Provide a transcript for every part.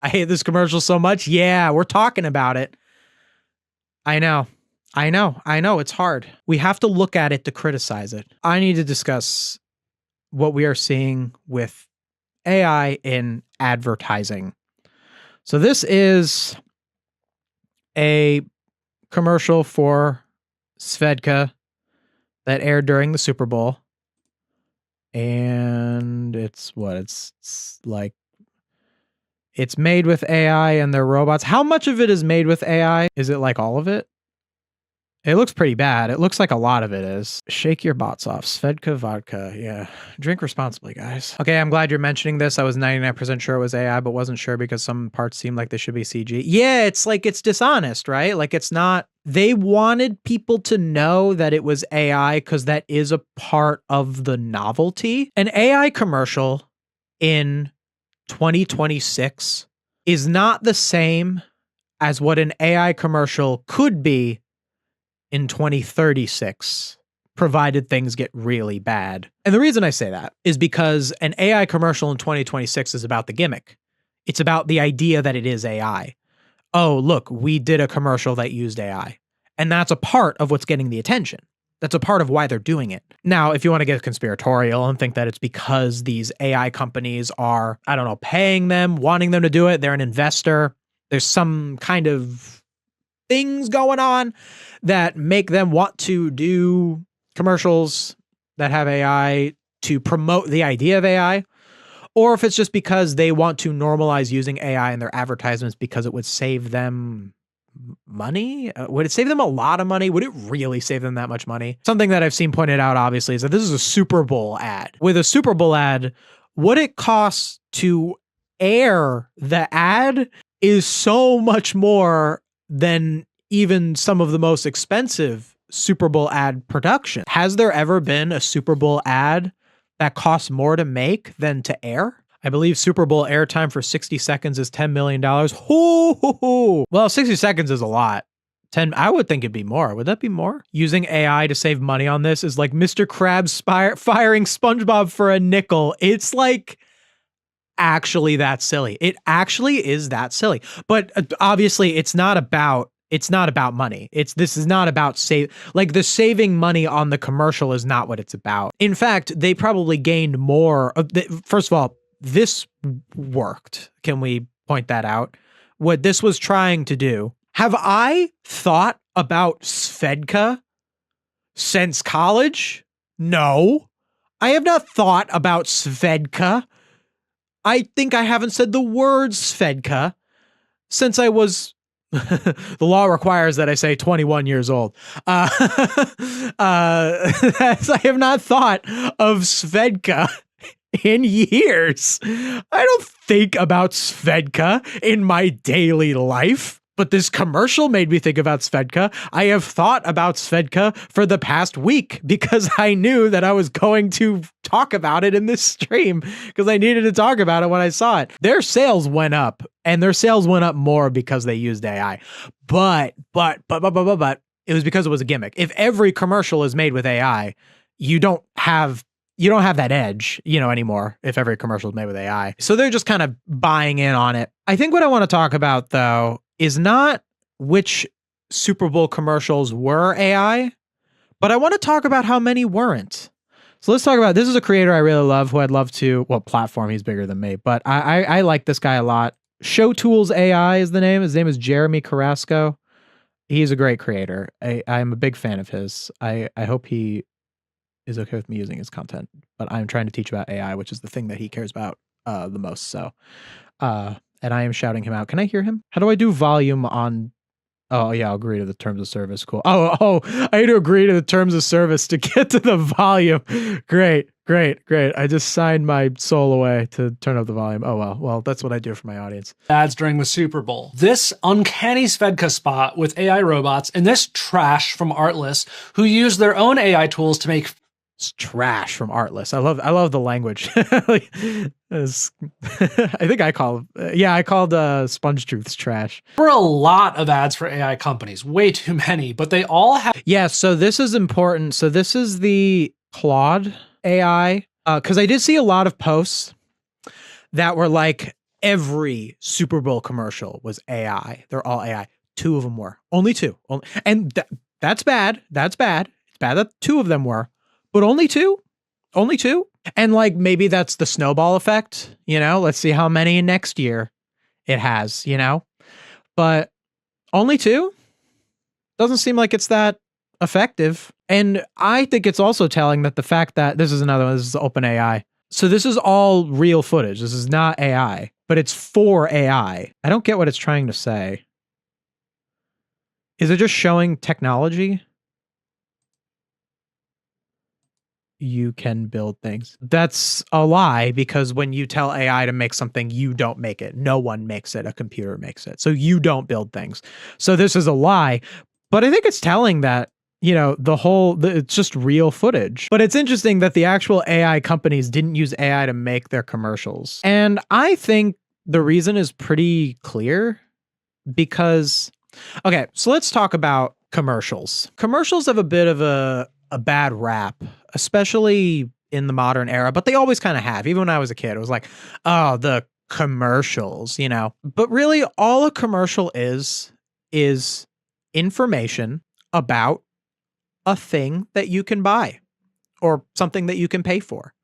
I hate this commercial so much. Yeah, we're talking about it. I know. It's hard. We have to look at it to criticize it. I need to discuss what we are seeing with AI in advertising. So this is a commercial for Svedka that aired during the Super Bowl. And it's like, it's made with AI and they're robots. How much of it is made with AI? Is it like all of it? It looks pretty bad. It looks like a lot of it is. Shake your bots off. Svedka vodka. Yeah. Drink responsibly, guys. Okay, I'm glad you're mentioning this. I was 99% sure it was AI, but wasn't sure because some parts seem like they should be CG. Yeah, it's like it's dishonest, right? Like it's not. They wanted people to know that it was AI because that is a part of the novelty. An AI commercial in 2026 is not the same as what an AI commercial could be in 2036, provided things get really bad. And the reason I say that is because an AI commercial in 2026 is about the gimmick. It's about the idea that it is AI. Oh, look, we did a commercial that used AI. And that's a part of what's getting the attention. That's a part of why they're doing it. Now, if you want to get conspiratorial and think that it's because these AI companies are, I don't know, paying them, wanting them to do it, they're an investor, there's some kind of things going on that make them want to do commercials that have AI to promote the idea of AI, or if it's just because they want to normalize using AI in their advertisements because it would save them money. Would it save them a lot of money? Would it really save them that much money? Something that I've seen pointed out, obviously, is that this is a Super Bowl ad. With a Super Bowl ad, what it costs to air the ad is so much more than even some of the most expensive Super Bowl ad production. Has there ever been a Super Bowl ad that costs more to make than to air? I believe Super Bowl airtime for 60 seconds is $10 million. Well, 60 seconds is a lot. 10, I would think it'd be more. Would that be more? Using AI to save money on this is like Mr. Krabs firing SpongeBob for a nickel. It's like actually that silly. It actually is that silly. But obviously it's not about money. This is not about the saving money on the commercial is not what it's about. In fact, they probably gained more. First of all, this worked. Can we point that out? What this was trying to do. Have I thought about Svedka since college? No, I have not thought about Svedka. I think I haven't said the word Svedka since I was the law requires that I say 21 years old. I have not thought of Svedka in years. I don't think about Svedka in my daily life, but this commercial made me think about Svedka. I have thought about Svedka for the past week because I knew that I was going to talk about it in this stream because I needed to talk about it when I saw it. Their sales went up, and their sales went up more because they used AI. But it was because it was a gimmick. If every commercial is made with AI, you don't have that edge, anymore if every commercial is made with AI. So they're just kind of buying in on it. I think what I want to talk about, though, is not which Super Bowl commercials were AI, but I want to talk about how many weren't. So let's talk about, this is a creator I really love who I'd love to, platform, he's bigger than me, but I like this guy a lot. Show Tools AI is the name. His name is Jeremy Carrasco. He's a great creator. I'm a big fan of his. I hope he is okay with me using his content, but I'm trying to teach about AI, which is the thing that he cares about the most. So, and I am shouting him out. Can I hear him? How do I do volume on? Oh yeah, I'll agree to the terms of service. Cool. Oh, I need to agree to the terms of service to get to the volume. Great. I just signed my soul away to turn up the volume. Oh well, that's what I do for my audience. Ads during the Super Bowl. This uncanny Svedka spot with AI robots and this trash from Artlist, who use their own AI tools to make trash from Artlist. I love the language. I think I called Sponge Truths trash. For a lot of ads for AI companies, way too many, but they all have. Yeah, so this is important. So this is the Claude AI, because I did see a lot of posts that were like, Every Super Bowl commercial was AI. They're all AI. 2 of them were. Only 2. And that's bad. That's bad. It's bad that 2 of them were. But only 2? Only 2? And like maybe that's the snowball effect, let's see how many next year it has, But only 2? Doesn't seem like it's that effective. And I think it's also telling that the fact that this is another one, this is OpenAI. So this is all real footage. This is not AI, but it's for AI. I don't get what it's trying to say. Is it just showing technology? You can build things. That's a lie, because when you tell AI to make something, you don't make it. No one makes it. A computer makes it. So you don't build things. So this is a lie. But I think it's telling that, it's just real footage. But it's interesting that the actual AI companies didn't use AI to make their commercials. And I think the reason is pretty clear because, okay, so let's talk about commercials. Commercials have a bit of a bad rap, especially in the modern era, but they always kind of have. Even when I was a kid, it was like, oh, the commercials, But really, all a commercial is information about a thing that you can buy or something that you can pay for.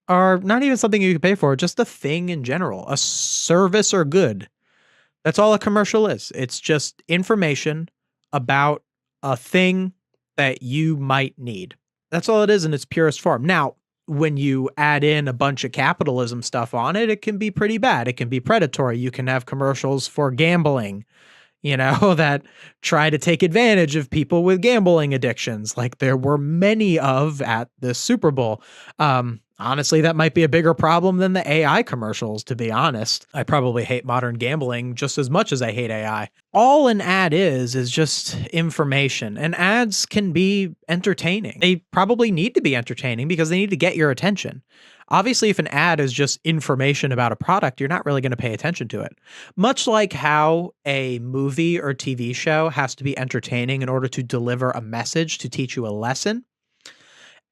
Or not even something you can pay for, just a thing in general, a service or good. That's all a commercial is. It's just information about a thing that you might need. That's all it is in its purest form. Now, when you add in a bunch of capitalism stuff on it, it can be pretty bad. It can be predatory. You can have commercials for gambling, that try to take advantage of people with gambling addictions, like there were many of at the Super Bowl. Honestly, that might be a bigger problem than the AI commercials, to be honest. I probably hate modern gambling just as much as I hate AI. All an ad is just information, and ads can be entertaining. They probably need to be entertaining because they need to get your attention. Obviously, if an ad is just information about a product, you're not really going to pay attention to it. Much like how a movie or TV show has to be entertaining in order to deliver a message to teach you a lesson,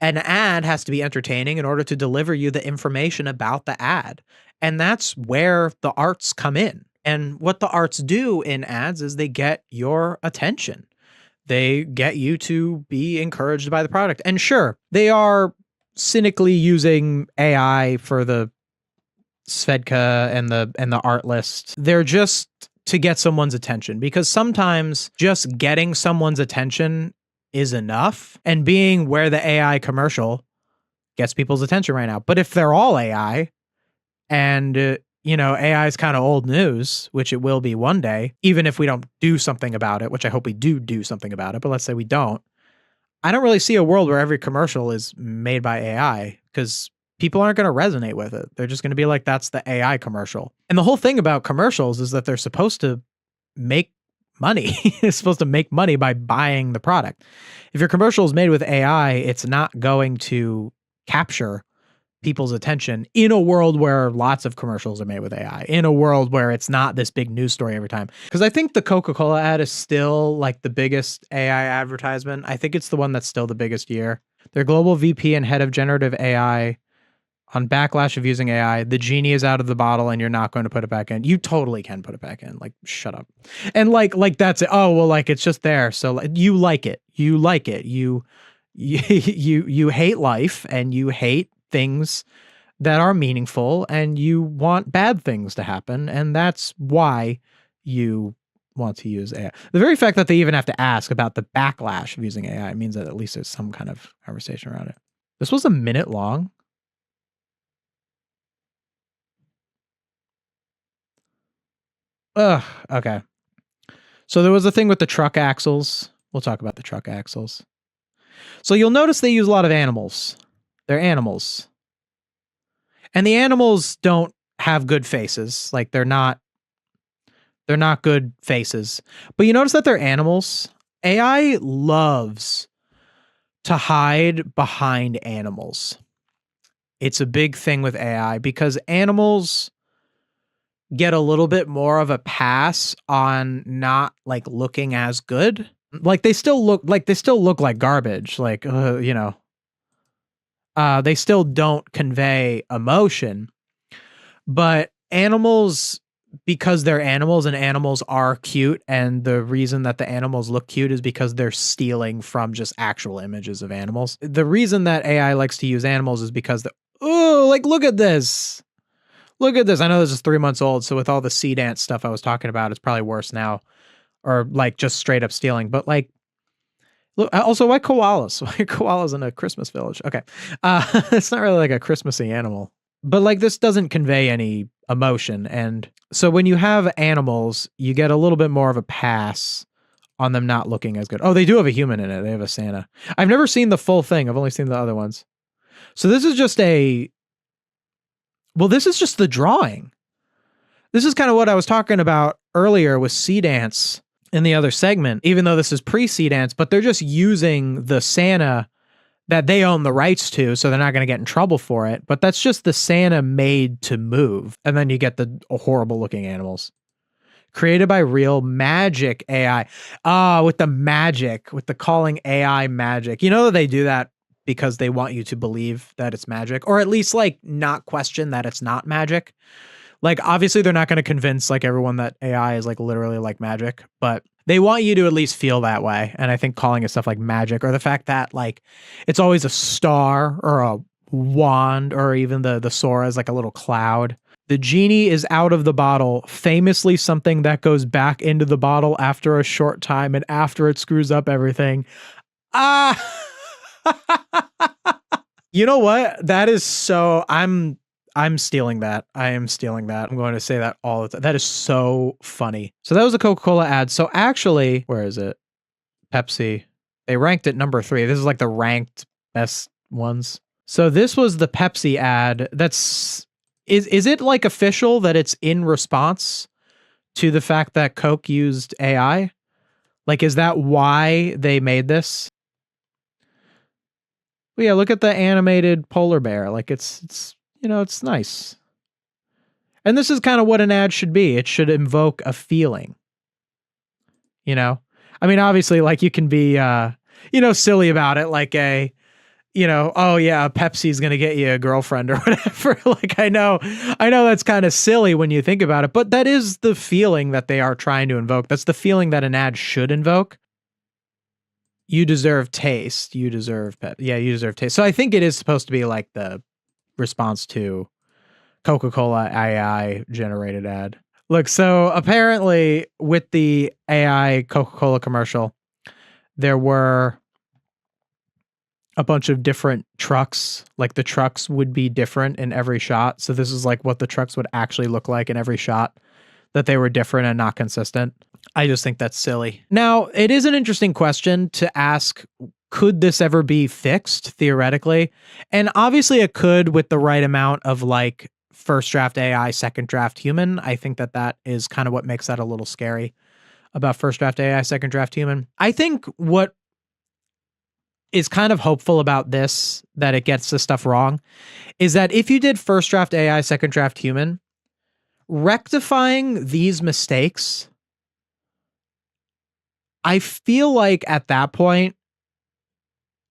an ad has to be entertaining in order to deliver you the information about the ad. And that's where the arts come in. And what the arts do in ads is they get your attention. They get you to be encouraged by the product. And sure, they are cynically using AI for the Svedka and the Artlist. They're just to get someone's attention, because sometimes just getting someone's attention is enough, and being where the AI commercial gets people's attention right now. But if they're all AI and, AI is kind of old news, which it will be one day, even if we don't do something about it, which I hope we do something about it. But let's say we don't. I don't really see a world where every commercial is made by AI, because people aren't going to resonate with it. They're just going to be like, that's the AI commercial. And the whole thing about commercials is that they're supposed to make money. It's supposed to make money by buying the product. If your commercial is made with AI, it's not going to capture people's attention in a world where lots of commercials are made with AI, in a world where it's not this big news story every time. Because I think the Coca-Cola ad is still like the biggest AI advertisement. I think it's the one that's still the biggest year. Their global VP and head of generative AI on backlash of using AI. The genie is out of the bottle and you're not going to put it back in. You totally can put it back in. Like, shut up. And like that's it. Oh, well, like it's just there. So like, you like it. You like it. You hate life and you hate things that are meaningful and you want bad things to happen. And that's why you want to use AI. The very fact that they even have to ask about the backlash of using AI means that at least there's some kind of conversation around it. This was a minute long. Ugh, okay. So there was a thing with the truck axles. We'll talk about the truck axles. So you'll notice they use a lot of animals. They're animals. And the animals don't have good faces. Like they're not good faces. But you notice that they're animals. AI loves to hide behind animals. It's a big thing with AI because animals get a little bit more of a pass on not like looking as good. Like they still look like garbage. Like, they still don't convey emotion, but animals, because they're animals and animals are cute, and the reason that the animals look cute is because they're stealing from just actual images of animals. The reason that AI likes to use animals is because like, look at this. Look at this. I know this is 3 months old, so with all the sea dance stuff I was talking about, it's probably worse now. Or like just straight up stealing. But like, look, also, why koalas? Why are koalas in a Christmas village? Okay. It's not really like a Christmassy animal. But like, this doesn't convey any emotion. And so when you have animals, you get a little bit more of a pass on them not looking as good. Oh, they do have a human in it. They have a Santa. I've never seen the full thing. I've only seen the other ones. So this is just this is just the drawing. This is kind of what I was talking about earlier with Sea Dance in the other segment, even though this is pre-Sea Dance, but they're just using the Santa that they own the rights to, so they're not going to get in trouble for it. But that's just the Santa made to move. And then you get the horrible looking animals. Created by real magic AI. With the calling AI magic. You know that they do that because they want you to believe that it's magic, or at least like not question that it's not magic. Like, obviously they're not going to convince like everyone that AI is like literally like magic, but they want you to at least feel that way. And I think calling it stuff like magic, or the fact that like it's always a star or a wand, or even the Sora is like a little cloud. The genie is out of the bottle, famously something that goes back into the bottle after a short time and after it screws up everything. You know what? That is so... I'm stealing that. I am stealing that. I'm going to say that all the time. That is so funny. So that was a Coca-Cola ad. So actually, where is it? Pepsi. They ranked it number 3. This is like the ranked best ones. So this was the Pepsi ad. Is it like official that it's in response to the fact that Coke used AI? Like, is that why they made this? Well, yeah, look at the animated polar bear. Like, it's it's nice. And this is kind of what an ad should be. It should invoke a feeling. I mean, obviously, like, you can be, silly about it. Like oh yeah, Pepsi's going to get you a girlfriend or whatever. Like, I know that's kind of silly when you think about it, but that is the feeling that they are trying to invoke. That's the feeling that an ad should invoke. You deserve taste. You deserve you deserve taste. So I think it is supposed to be like the response to Coca-Cola AI generated ad. Look, so apparently with the AI Coca-Cola commercial, there were a bunch of different trucks. Like, the trucks would be different in every shot. So this is like what the trucks would actually look like in every shot, that they were different and not consistent. I just think that's silly. Now, it is an interesting question to ask. Could this ever be fixed theoretically? And obviously it could, with the right amount of like first draft AI, second draft human. I think that is kind of what makes that a little scary about first draft AI, second draft human. I think what is kind of hopeful about this, that it gets this stuff wrong, is that if you did first draft AI, second draft human, rectifying these mistakes, I feel like at that point,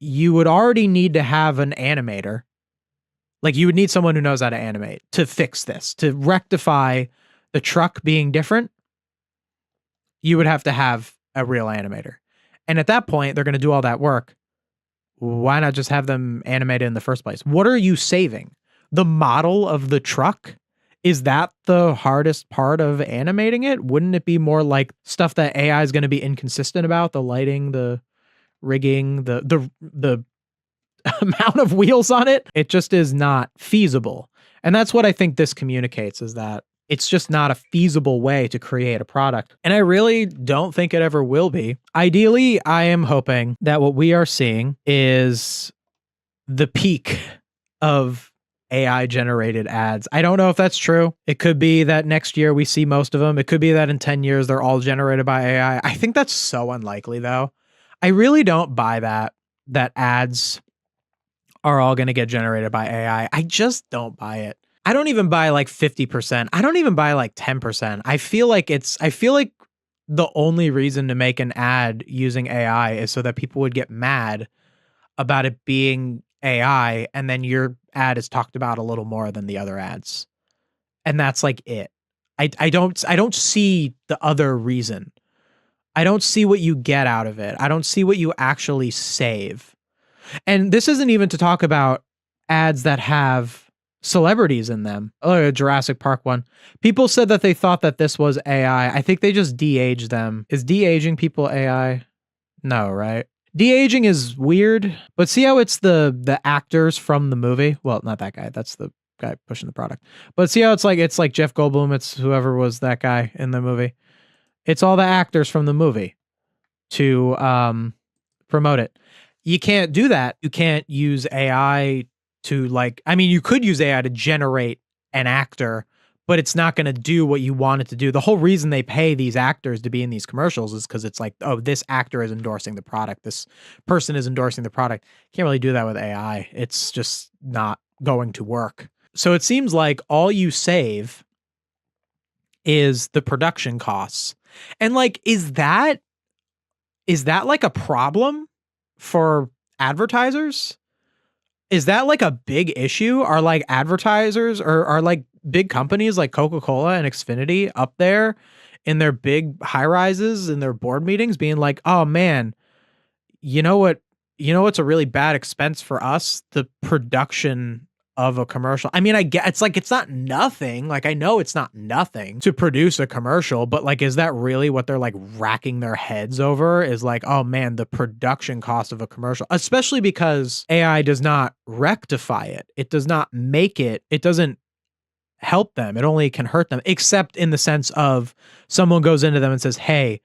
you would already need to have an animator. Like, you would need someone who knows how to animate to fix this, to rectify the truck being different. You would have to have a real animator. And at that point, they're going to do all that work. Why not just have them animated in the first place? What are you saving? The model of the truck? Is that the hardest part of animating it? Wouldn't it be more like stuff that AI is going to be inconsistent about? The lighting, the rigging, the amount of wheels on it? It just is not feasible. And that's what I think this communicates, is that it's just not a feasible way to create a product. And I really don't think it ever will be. Ideally, I am hoping that what we are seeing is the peak of AI generated ads. I don't know if that's true. It could be that next year we see most of them. It could be that in 10 years they're all generated by AI. I think that's so unlikely though. I really don't buy that ads are all going to get generated by AI. I just don't buy it. I don't even buy like 50%. I don't even buy like 10%. I feel like the only reason to make an ad using AI is so that people would get mad about it being AI, and then your ad is talked about a little more than the other ads. and that's like it. I don't see the other reason. I don't see what you get out of it. I don't see what you actually save. And this isn't even to talk about ads that have celebrities in them. Oh, a Jurassic Park one. People said that they thought that this was AI. I think they just de-aged them. Is de-aging people AI? No, right? De-aging is weird, but see how it's the actors from the movie? Well, not that guy. That's the guy pushing the product. But see how it's like Jeff Goldblum, it's whoever was that guy in the movie. It's all the actors from the movie to promote it. You can't do that. You can't use AI to you could use AI to generate an actor, but it's not going to do what you want it to do. The whole reason they pay these actors to be in these commercials is because it's like, oh, this actor is endorsing the product. This person is endorsing the product. Can't really do that with AI. It's just not going to work. So it seems like all you save is the production costs. And is that like a problem for advertisers? Is that like a big issue? Are like advertisers or are like big companies like Coca-Cola and Xfinity up there in their big high rises in their board meetings being like, oh man, you know what's a really bad expense for us? The production of a commercial. I mean, I get it's not nothing. I know it's not nothing to produce a commercial, but is that really what they're racking their heads over? Is oh man, the production cost of a commercial, especially because AI does not rectify it. It does not make it. It doesn't help them. It only can hurt them, except in the sense of someone goes into them and says, hey,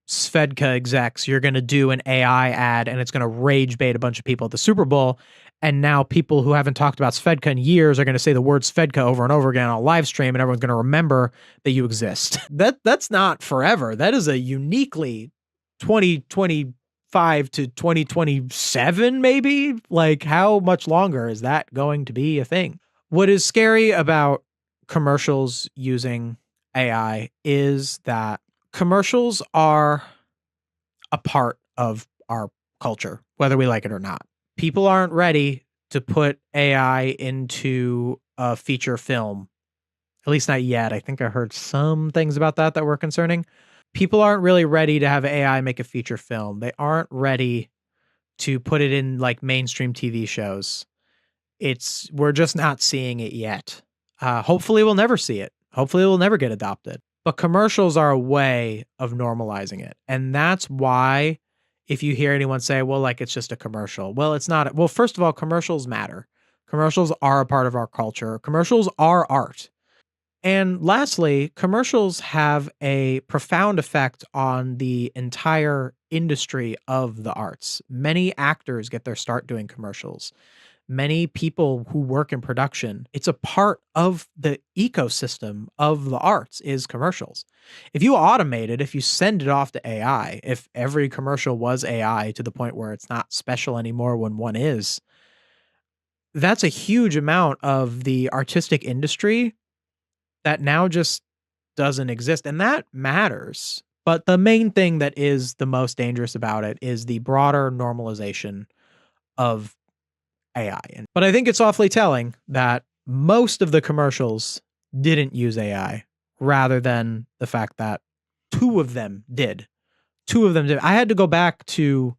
Svedka execs, you're going to do an AI ad and it's going to rage bait a bunch of people at the Super Bowl. And now people who haven't talked about Svedka in years are going to say the word Svedka over and over again on a live stream, and everyone's going to remember that you exist. That's not forever. That is a uniquely 2025 to 2027, maybe. How much longer is that going to be a thing? What is scary about commercials using AI is that commercials are a part of our culture, whether we like it or not. People aren't ready to put AI into a feature film, at least not yet. I think I heard some things about that were concerning. People aren't really ready to have AI make a feature film. They aren't ready to put it in mainstream TV shows. We're just not seeing it yet. Hopefully we'll never see it. Hopefully it will never get adopted. But commercials are a way of normalizing it. And that's why if you hear anyone say, well, it's just a commercial. Well, it's not. Well, first of all, commercials matter. Commercials are a part of our culture. Commercials are art. And lastly, commercials have a profound effect on the entire industry of the arts. Many actors get their start doing commercials. Many people who work in production, it's a part of the ecosystem of the arts is commercials. If you automate it, if you send it off to AI, if every commercial was AI to the point where it's not special anymore when one is, that's a huge amount of the artistic industry that now just doesn't exist. And that matters. But the main thing that is the most dangerous about it is the broader normalization of AI. But I think it's awfully telling that most of the commercials didn't use AI rather than the fact that two of them did. I had to go back to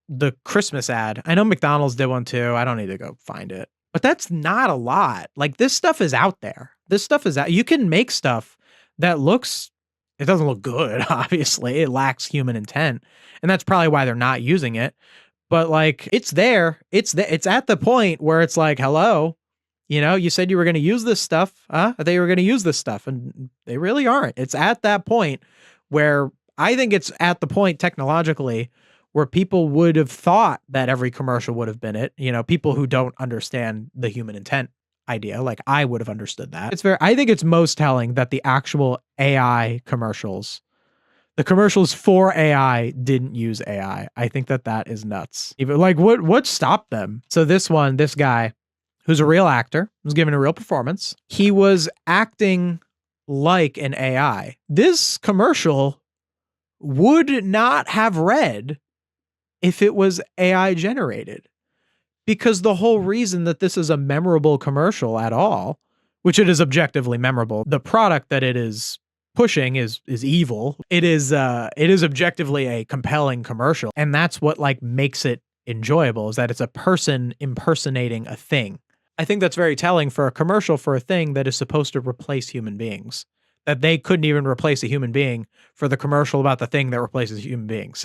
the Christmas ad. I know McDonald's did one too. I don't need to go find it. But that's not a lot. This stuff is out there. This stuff is out. You can make stuff that it doesn't look good, obviously. It lacks human intent. And that's probably why they're not using it. But it's there. It's at the point where it's hello, you said you were going to use this stuff. I thought you were going to use this stuff, and they really aren't. It's at that point where I think it's at the point technologically where people would have thought that every commercial would have been it. People who don't understand the human intent idea, I would have understood that. I think it's most telling that the actual AI commercials, the commercials for AI didn't use AI. I think that is nuts. Even what stopped them? So this guy who's a real actor was given a real performance. He was acting like an AI. This commercial would not have read if it was AI generated, because the whole reason that this is a memorable commercial at all which it is objectively memorable. The product that it is pushing is evil. It is objectively a compelling commercial, and that's what like makes it enjoyable, is that it's a person impersonating a thing. I think that's very telling for a commercial for a thing that is supposed to replace human beings. That they couldn't even replace a human being for the commercial about the thing that replaces human beings.